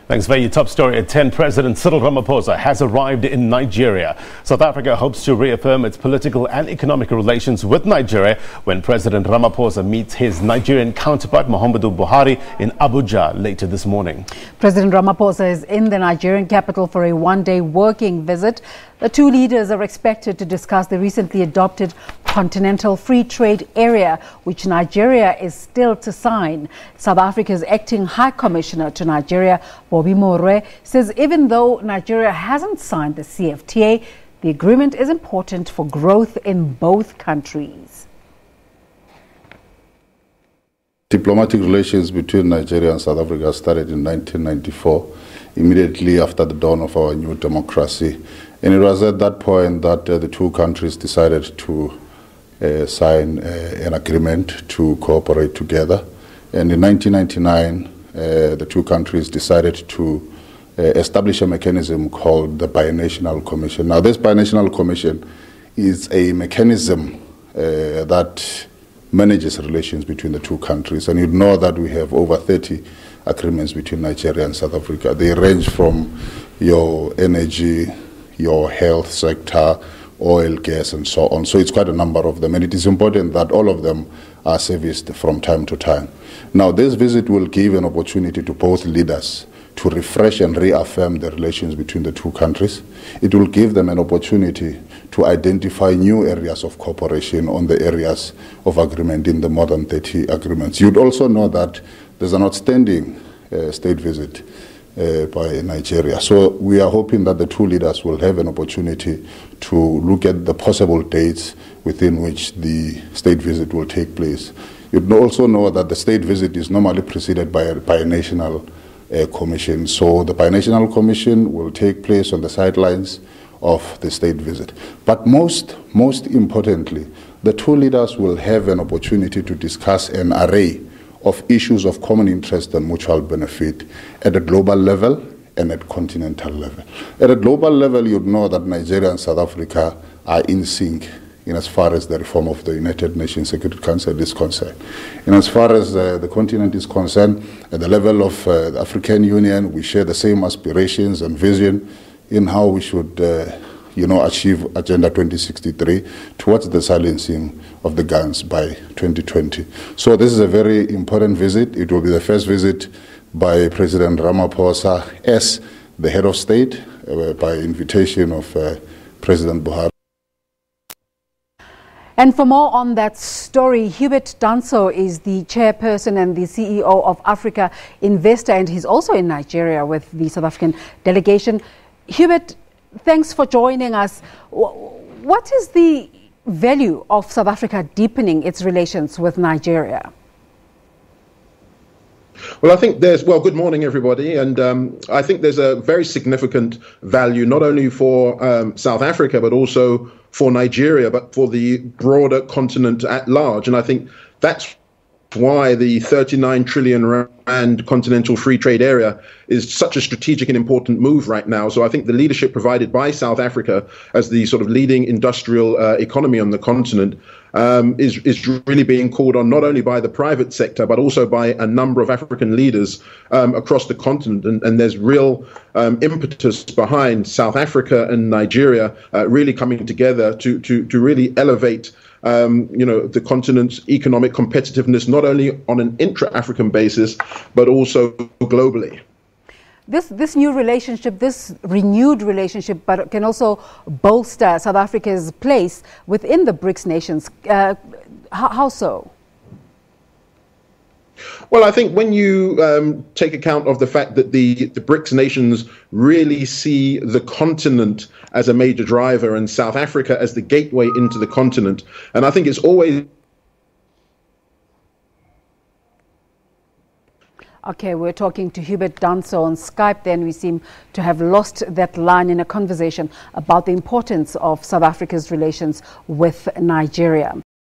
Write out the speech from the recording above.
Thanks for your top story at 10. President Cyril Ramaphosa has arrived in Nigeria. South Africa hopes to reaffirm its political and economic relations with Nigeria when President Ramaphosa meets his Nigerian counterpart Muhammadu Buhari in Abuja later this morning. President Ramaphosa is in the Nigerian capital for a one-day working visit. The two leaders are expected to discuss the recently adopted Continental Free Trade Area, which Nigeria is still to sign. South Africa's acting High Commissioner to Nigeria, Bobby More, says even though Nigeria hasn't signed the CFTA, the agreement is important for growth in both countries. Diplomatic relations between Nigeria and South Africa started in 1994, immediately after the dawn of our new democracy. And it was at that point that the two countries decided to sign an agreement to cooperate together. And in 1999, the two countries decided to establish a mechanism called the Binational Commission. Now, this Binational Commission is a mechanism that manages relations between the two countries. And you know that we have over 30 agreements between Nigeria and South Africa. They range from your energy, your health sector, oil, gas, and so on. So it's quite a number of them, and it is important that all of them are serviced from time to time. Now, this visit will give an opportunity to both leaders to refresh and reaffirm the relations between the two countries. It will give them an opportunity to identify new areas of cooperation on the areas of agreement in the more than 30 agreements. You'd also know that there's an outstanding state visit by Nigeria. So we are hoping that the two leaders will have an opportunity to look at the possible dates within which the state visit will take place. You also know that the state visit is normally preceded by a binational commission. So the binational commission will take place on the sidelines of the state visit. But most importantly, the two leaders will have an opportunity to discuss an array of issues of common interest and mutual benefit at a global level and at continental level. At a global level, you'd know that Nigeria and South Africa are in sync in as far as the reform of the United Nations Security Council is concerned. And as far as the continent is concerned, at the level of the African Union, we share the same aspirations and vision in how we should achieve Agenda 2063 towards the silencing of the guns by 2020. So this is a very important visit. It will be the first visit by President Ramaphosa as the head of state by invitation of President Buhari. And for more on that story, Hubert Danso is the chairperson and the CEO of Africa Investor, and he's also in Nigeria with the South African delegation. Hubert, thanks for joining us. What is the value of South Africa deepening its relations with Nigeria? Well, I think good morning, everybody. And I think there's a very significant value, not only for South Africa, but also for Nigeria, but for the broader continent at large. And I think that's why the 39 trillion rand Continental Free Trade Area is such a strategic and important move right now. So I think the leadership provided by South Africa as the sort of leading industrial economy on the continent is really being called on not only by the private sector, but also by a number of African leaders across the continent. And there's real impetus behind South Africa and Nigeria really coming together to really elevate the continent's economic competitiveness, not only on an intra-African basis, but also globally. This new relationship, this renewed relationship, but can also bolster South Africa's place within the BRICS nations. How so? Well, I think when you take account of the fact that the BRICS nations really see the continent as a major driver and South Africa as the gateway into the continent, and I think it's always... Okay, we're talking to Hubert Danso on Skype. Then we seem to have lost that line in a conversation about the importance of South Africa's relations with Nigeria.